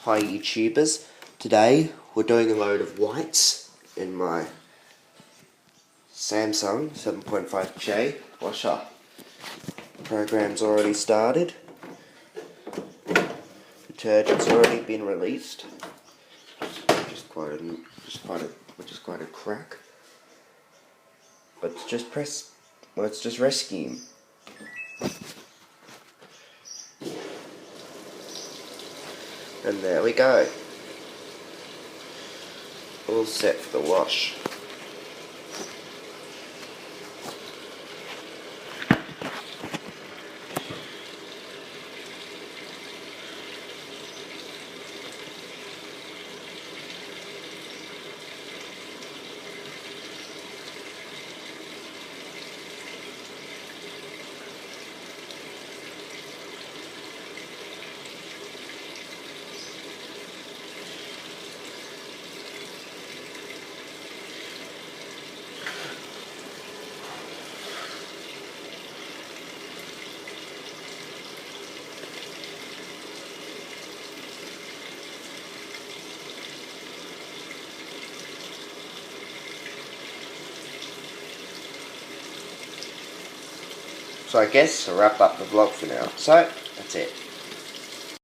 Hi YouTubers, today we're doing a load of whites in my Samsung 7.5J washer. Program's already started, detergent's already been released, which is quite a crack, but it's just it's just rescue. And there we go. All set for the wash. So I guess I'll wrap up the vlog for now. So, that's it.